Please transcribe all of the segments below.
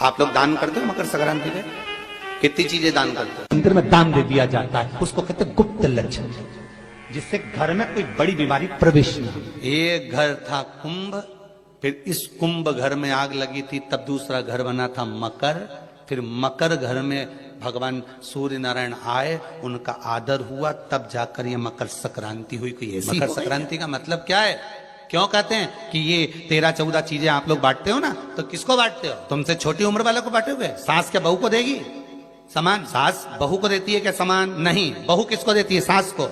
आप लोग दान करते हो मकर संक्रांति पे? कितनी चीजें दान करते हो? मंदिर में दान दे दिया जाता है, उसको कहते हैं गुप्त लक्षण, जिससे घर में कोई बड़ी बीमारी प्रवेश न हो। एक घर था कुंभ, फिर इस कुंभ घर में आग लगी थी, तब दूसरा घर बना था मकर, फिर मकर घर में भगवान सूर्य नारायण आए, उनका आदर हुआ, तब जाकर ये मकर संक्रांति हुई। कोई ऐसी मकर संक्रांति का मतलब क्या है? क्यों कहते हैं कि ये 13-14 चीजें आप लोग बांटते हो ना, तो किसको बांटते हो? तुमसे छोटी उम्र वालों को बांटोगे? सास क्या बहू को देगी सामान? सास बहू को देती है क्या सामान? नहीं। बहू किसको देती है? सास को।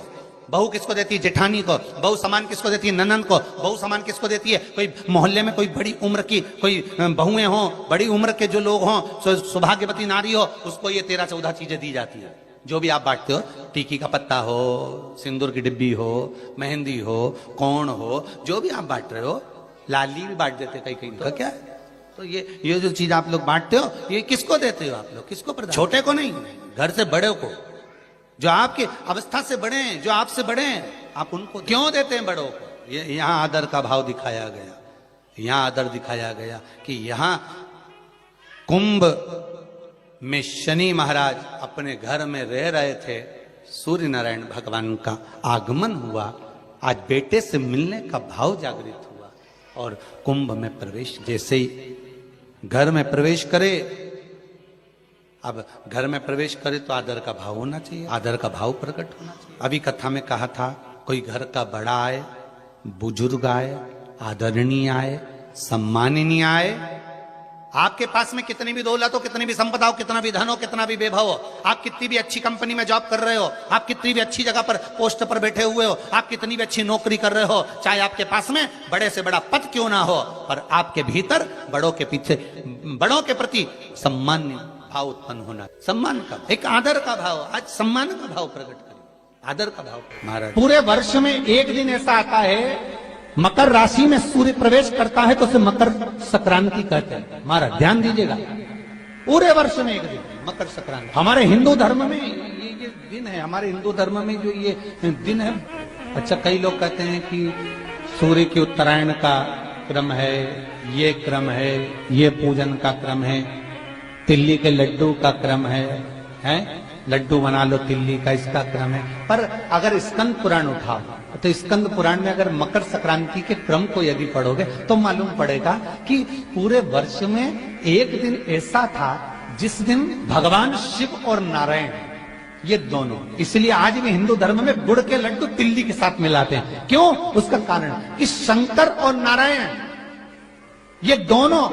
बहू किसको देती है? जेठानी को। बहू सामान किसको देती है? ननद को। बहू सामान किसको देती है? कोई मोहल्ले में कोई बड़ी उम्र की कोई बहुएं हो, बड़ी उम्र के जो लोग हों, सौभाग्यवती नारी हो, उसको ये 13-14 चीजें दी जाती है। जो भी आप बांटते हो, टीकी का पत्ता हो, सिंदूर की डिब्बी हो, मेहंदी हो, कोण हो, जो भी आप बांट रहे हो, लाली भी बांट देते कई कई। तो क्या है? तो ये जो चीज आप लोग बांटते हो, ये किसको देते हो आप लोग? किसको प्रदान? छोटे को नहीं, घर से बड़े को, जो आपके अवस्था से बड़े हैं, जो आपसे बड़े हैं, आप उनको क्यों देते हैं? बड़ों को। ये यहां आदर का भाव दिखाया गया, यहां आदर दिखाया गया कि यहां कुंभ में शनि महाराज अपने घर में रह रहे थे, सूर्य नारायण भगवान का आगमन हुआ, आज बेटे से मिलने का भाव जागृत हुआ, और कुंभ में प्रवेश, जैसे ही घर में प्रवेश करे, अब घर में प्रवेश करे तो आदर का भाव होना चाहिए, आदर का भाव प्रकट होना चाहिए। अभी कथा में कहा था, कोई घर का बड़ा आए, बुजुर्ग आए, आदरणीय आए, सम्माननीय आए, आपके पास में कितनी भी दौलत हो, कितनी भी संपदा हो, कितना भी धन हो, कितना भी वैभव हो, आप कितनी भी अच्छी कंपनी में जॉब कर रहे हो, आप कितनी भी अच्छी जगह पर पोस्ट पर बैठे हुए हो, आप कितनी भी अच्छी नौकरी कर रहे हो, चाहे आपके पास में बड़े से बड़ा पद क्यों ना हो, पर आपके भीतर बड़ों के पीछे, बड़ों के प्रति सम्मान भाव उत्पन्न होना, सम्मान का, एक आदर का भाव। आज सम्मान का भाव प्रकट करें, आदर का भाव। महाराज, पूरे वर्ष में एक दिन ऐसा आता है, मकर राशि में सूर्य प्रवेश करता है, तो उसे मकर संक्रांति कहते हैं। महाराज ध्यान दीजिएगा, पूरे वर्ष में एक दिन मकर संक्रांति। हमारे हिंदू धर्म में ये दिन है, हमारे हिंदू धर्म में जो ये दिन है। अच्छा, कई लोग कहते हैं कि सूर्य के उत्तरायण का क्रम है, ये क्रम है, ये पूजन का क्रम है, तिल्ली के लड्डू का क्रम है, लड्डू बना लो तिल्ली का, इसका क्रम है। पर अगर स्कंद पुराण उठाओ तो स्कंद पुराण में अगर मकर संक्रांति के क्रम को यदि पढ़ोगे तो मालूम पड़ेगा कि पूरे वर्ष में एक दिन ऐसा था जिस दिन भगवान शिव और नारायण, ये दोनों, इसलिए आज भी हिंदू धर्म में गुड़ के लड्डू तिल्ली के साथ मिलाते हैं। क्यों? उसका कारण कि शंकर और नारायण ये दोनों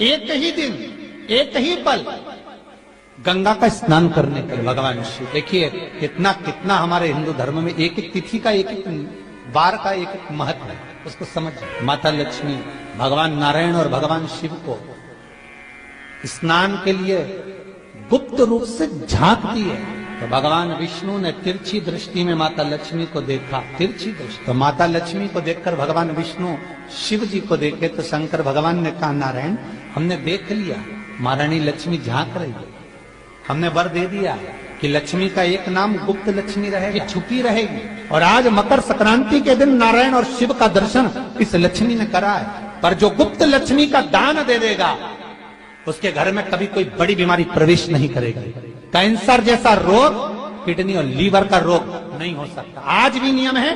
एक ही दिन, एक ही पल गंगा का स्नान करने के लिए भगवान शिव, देखिए कितना कितना हमारे हिंदू धर्म में एक एक तिथि का, एक एक बार का एक एक महत्व है, उसको समझिए। माता लक्ष्मी भगवान नारायण और भगवान शिव को स्नान के लिए गुप्त रूप से झांकती है, तो भगवान विष्णु ने तिरछी दृष्टि में माता लक्ष्मी को देखा, तिरछी दृष्टि, तो माता लक्ष्मी को देखकर भगवान विष्णु शिव जी को देखे, तो शंकर भगवान ने कहा, नारायण हमने देख लिया, महारानी लक्ष्मी झांक रही है, हमने वर दे दिया कि लक्ष्मी का एक नाम गुप्त लक्ष्मी रहेगी, छुपी रहेगी, और आज मकर संक्रांति के दिन नारायण और शिव का दर्शन इस लक्ष्मी ने करा है। पर जो गुप्त लक्ष्मी का दान दे देगा, उसके घर में कभी कोई बड़ी बीमारी प्रवेश नहीं करेगी। कैंसर जैसा रोग, किडनी और लीवर का रोग नहीं हो सकता। आज भी नियम है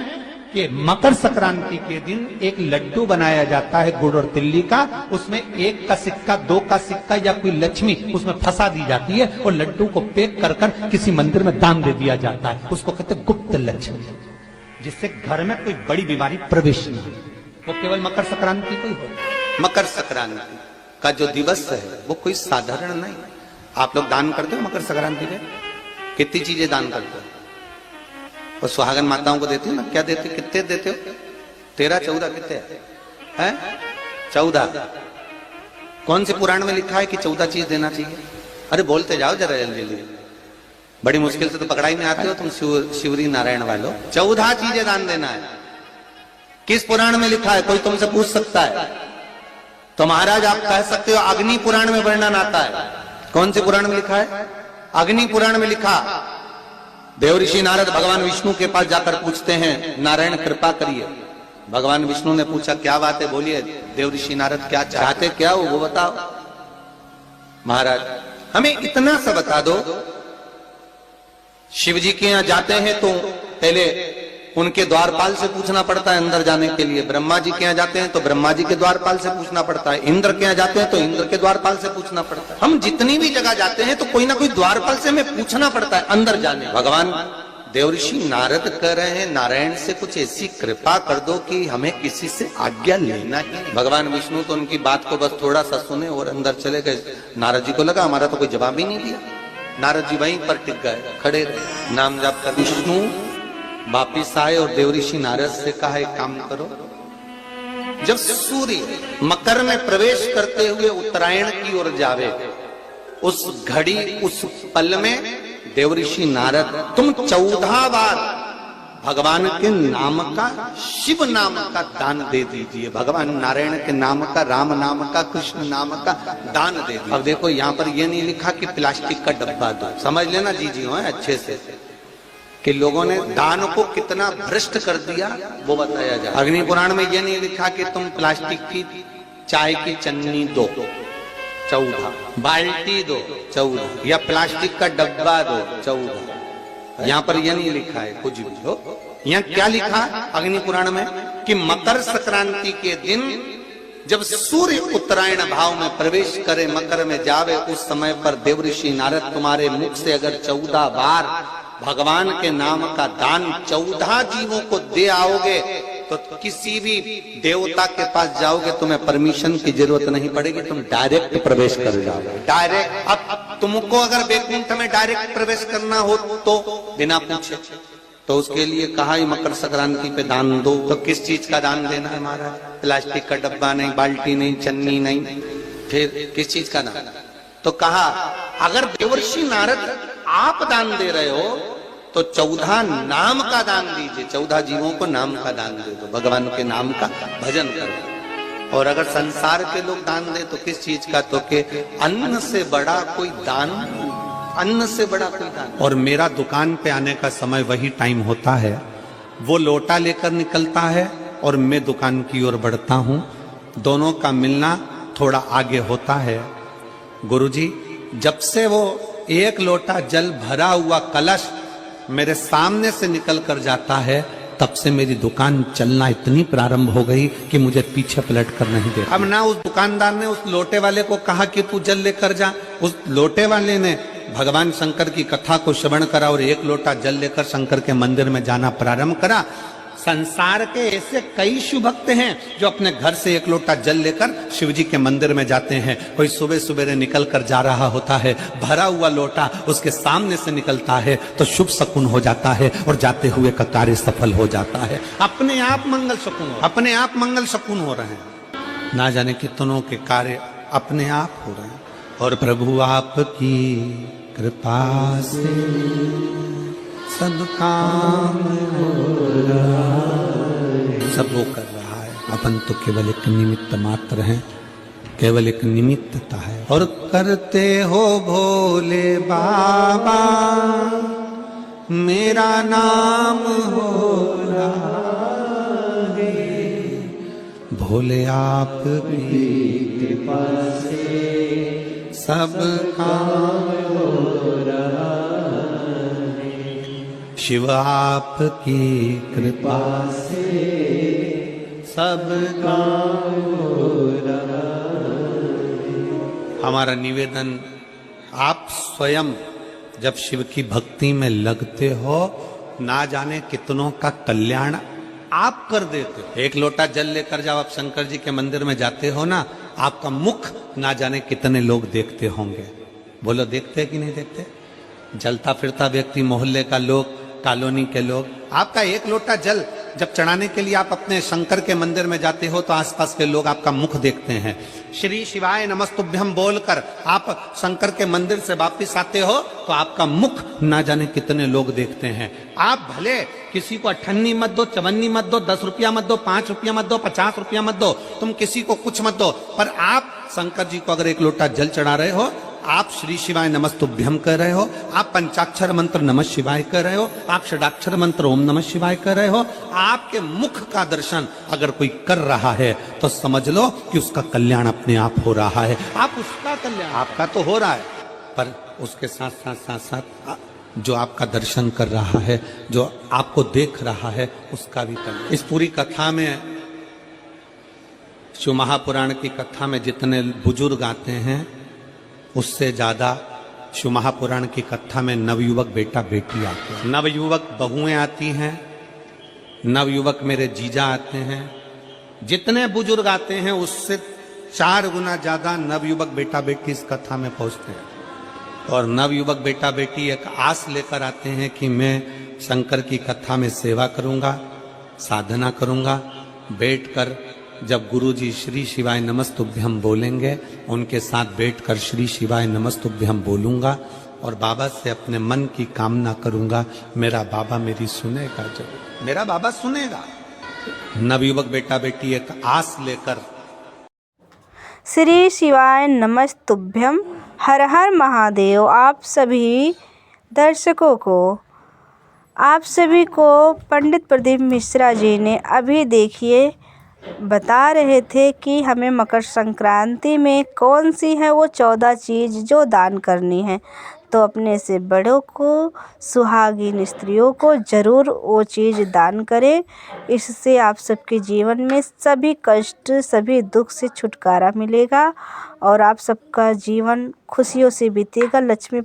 कि मकर संक्रांति के दिन एक लड्डू बनाया जाता है गुड़ और तिल्ली का, उसमें 1 का सिक्का, 2 का सिक्का या कोई लक्ष्मी उसमें फंसा दी जाती है, और लड्डू को पैक कर कर किसी मंदिर में दान दे दिया जाता है, उसको कहते हैं गुप्त लक्ष्मी, जिससे घर में कोई बड़ी बीमारी प्रवेश नहीं हो। वो केवल मकर संक्रांति को ही हो। मकर संक्रांति का जो दिवस है वो कोई साधारण नहीं। आप लोग दान करते हो मकर संक्रांति पे? कितनी चीजें दान करते हो? और सुहागन माताओं को देते हो ना, क्या देते, कितने देते हो? 13-14 कितने हैं? 14। कौन से पुराण में लिखा है कि 14 चीज देना चाहिए? अरे बोलते जाओ जरा जल्दी जल्दी, बड़ी मुश्किल से तो पकड़ाई में आते हो तुम शिवरी नारायण वालों। 14 चीजें दान देना है। किस पुराण में लिखा है? कोई तुमसे पूछ सकता है तो महाराज आप कह सकते हो अग्नि पुराण में वर्णन आता है। कौन से पुराण में लिखा है? अग्नि पुराण में लिखा। देव ऋषि नारद भगवान विष्णु के पास जाकर पूछते हैं, नारायण कृपा करिए। भगवान विष्णु ने पूछा क्या बात है, बोलिए। देव ऋषि नारद क्या चाहते, क्या हो वो बताओ। महाराज हमें इतना सा बता दो, शिव जी के यहां जाते हैं तो पहले उनके द्वारपाल से पूछना पड़ता है अंदर जाने के लिए, ब्रह्मा जी के यहाँ जाते हैं तो ब्रह्मा जी के द्वारपाल से पूछना पड़ता है, इंद्र के यहाँ जाते हैं तो इंद्र के द्वारपाल से पूछना पड़ता है। हम जितनी भी जगह जाते हैं तो कोई ना कोई द्वारपाल से हमें पूछना पड़ता है अंदर जाने। भगवान देवऋषि नारद कह रहे हैं नारायण से कुछ ऐसी कृपा कर दो कि हमें किसी से आज्ञा लेना ही। भगवान विष्णु तो उनकी बात को बस थोड़ा सा सुने और अंदर चले गए। नारद जी को लगा हमारा तो कोई जवाब ही नहीं दिया। नारद जी वहीं पर टिक गए, खड़े रहे, नाम जाप कर। विष्णु वापिस आए और देवऋषि नारद से कहा एक काम करो, जब सूर्य मकर में प्रवेश करते हुए उत्तरायण की ओर जावे, उस घड़ी उस पल में देवऋषि नारद तुम 14 बार भगवान के नाम का, शिव नाम का दान दे दीजिए। भगवान नारायण के नाम का, राम नाम का, कृष्ण नाम का दान दे दीजिए। अब देखो यहाँ पर ये नहीं लिखा कि प्लास्टिक का डब्बा दो, समझ लेना जी जी हो अच्छे से, कि लोगों ने दान को कितना भ्रष्ट कर दिया वो बताया जाए। अग्नि पुराण में ये नहीं लिखा कि तुम प्लास्टिक की चाय की चन्नी दो 14, बाल्टी दो 14, या प्लास्टिक का डब्बा दो 14। यहाँ पर यह नहीं लिखा है कुछ भी हो। यहाँ क्या लिखा अग्नि पुराण में कि मकर संक्रांति के दिन जब सूर्य उत्तरायण भाव में प्रवेश करे, मकर में जावे, उस समय पर देवऋषि नारद तुम्हारे मुख से अगर 14 बार भगवान के नाम का दान 14 जीवों को दे आओगे तो किसी भी देवता के पास जाओगे, तुम्हें परमिशन की जरूरत नहीं पड़ेगी, तुम डायरेक्ट प्रवेश कर जाओगे। डायरेक्ट। अब तुमको अगर बैकुंठ में डायरेक्ट प्रवेश करना हो तो बिना पूछे, तो उसके लिए कहा ही मकर संक्रांति पे दान दो। तो किस चीज का दान देना है महाराज? प्लास्टिक का डब्बा नहीं, बाल्टी नहीं, चन्नी नहीं, फिर किस चीज का दान? तो कहा अगर देवर्षि नारद आप दान दे रहे हो तो 14 नाम का दान दीजिए, 14 जीवों को नाम का दान दे दो, भगवान के नाम का भजन करो। और अगर संसार के लोग दान दे तो किस चीज का? तो के अन्न से बड़ा कोई दान, अन्न से बड़ा कोई दान। और मेरा दुकान पे आने का समय वही टाइम होता है, वो लोटा लेकर निकलता है और मैं दुकान की ओर बढ़ता हूँ, दोनों का मिलना थोड़ा आगे होता है। गुरुजी जब से वो एक लोटा जल भरा हुआ कलश मेरे सामने से निकल कर जाता है, तब से मेरी दुकान चलना इतनी प्रारंभ हो गई कि मुझे पीछे पलट कर नहीं दे। अब ना उस दुकानदार ने उस लोटे वाले को कहा कि तू जल लेकर जा, उस लोटे वाले ने भगवान शंकर की कथा को श्रवण करा और एक लोटा जल लेकर शंकर के मंदिर में जाना प्रारंभ करा। संसार के ऐसे कई शिव भक्त हैं जो अपने घर से एक लोटा जल लेकर शिव जी के मंदिर में जाते हैं। कोई सुबह सुबह निकल कर जा रहा होता है, भरा हुआ लोटा उसके सामने से निकलता है तो शुभ शकुन हो जाता है और जाते हुए का कार्य सफल हो जाता है। अपने आप मंगल शकुन, अपने आप मंगल शकुन हो रहे हैं, ना जाने कितनों के कार्य अपने आप हो रहे हैं। और प्रभु आपकी कृपा से सब काम हो रहा है, सब वो कर रहा है, अपन तो केवल एक निमित्त मात्र हैं, केवल एक निमित्तता है। और करते हो भोले बाबा मेरा नाम हो रहा है, भोले आपकी कृपा से सब काम हो रहा है, शिव आपकी कृपा से सब काम हो रहा है। हमारा निवेदन, आप स्वयं जब शिव की भक्ति में लगते हो, ना जाने कितनों का कल्याण आप कर देते हो। एक लोटा जल लेकर जब आप शंकर जी के मंदिर में जाते हो ना, आपका मुख ना जाने कितने लोग देखते होंगे। बोलो देखते कि नहीं देखते? जलता फिरता व्यक्ति, मोहल्ले का लोग, कॉलोनी के लोग, आपका एक लोटा जल जब चढ़ाने के लिए आप अपने शंकर के मंदिर में जाते हो तो आसपास के लोग आपका मुख देखते हैं। श्री शिवाय नमस्तुभ्यम बोलकर आप शंकर के मंदिर से वापिस आते हो तो आपका मुख ना जाने कितने लोग देखते हैं। आप भले किसी को 98 मत दो, 54 मत दो, 10 रुपया मत दो, 5 रुपया मत दो, 50 रुपया मत दो, तुम किसी को कुछ मत दो, पर आप शंकर जी को अगर एक लोटा जल चढ़ा रहे हो आप श्री शिवाय नमस्तुभ्यम कर रहे हो, आप पंचाक्षर मंत्र नमः शिवाय कर रहे हो, आप षडाक्षर मंत्र ओम नमः शिवाय कर रहे हो, आपके मुख का दर्शन अगर कोई कर रहा है तो समझ लो कि उसका कल्याण अपने आप हो रहा है। आप उसका कल्याण, आपका तो हो रहा है, पर उसके साथ साथ साथ साथ जो आपका दर्शन कर रहा है, जो आपको देख रहा है, उसका भी कल्याण। इस पूरी कथा में, शिव महापुराण की कथा में जितने बुजुर्ग आते हैं उससे ज्यादा शिव महापुराण की कथा में नवयुवक बेटा बेटी आते हैं, नवयुवक बहुएं आती हैं, नवयुवक मेरे जीजा आते हैं। जितने बुजुर्ग आते हैं उससे 4 गुना ज्यादा नवयुवक बेटा बेटी इस कथा में पहुंचते हैं। और नवयुवक बेटा बेटी एक आस लेकर आते हैं कि मैं शंकर की कथा में सेवा करूंगा, साधना करूंगा, बैठकर जब गुरुजी श्री शिवाय नमस्तुभ्यम बोलेंगे उनके साथ बैठकर श्री शिवाय नमस्तुभ्यम बोलूंगा और बाबा से अपने मन की कामना करूंगा, मेरा बाबा मेरी सुनेगा, जरूर मेरा बाबा सुनेगा। नवयुवक बेटा बेटी एक आस लेकर श्री शिवाय नमस्तुभ्यम, हर हर महादेव। आप सभी दर्शकों को, आप सभी को पंडित प्रदीप मिश्रा जी ने अभी देखिए बता रहे थे कि हमें मकर संक्रांति में कौन सी है वो 14 चीज़ जो दान करनी है। तो अपने से बड़ों को, सुहागिन स्त्रियों को ज़रूर वो चीज़ दान करें। इससे आप सबके जीवन में सभी कष्ट, सभी दुख से छुटकारा मिलेगा और आप सबका जीवन खुशियों से बीतेगा। लक्ष्मी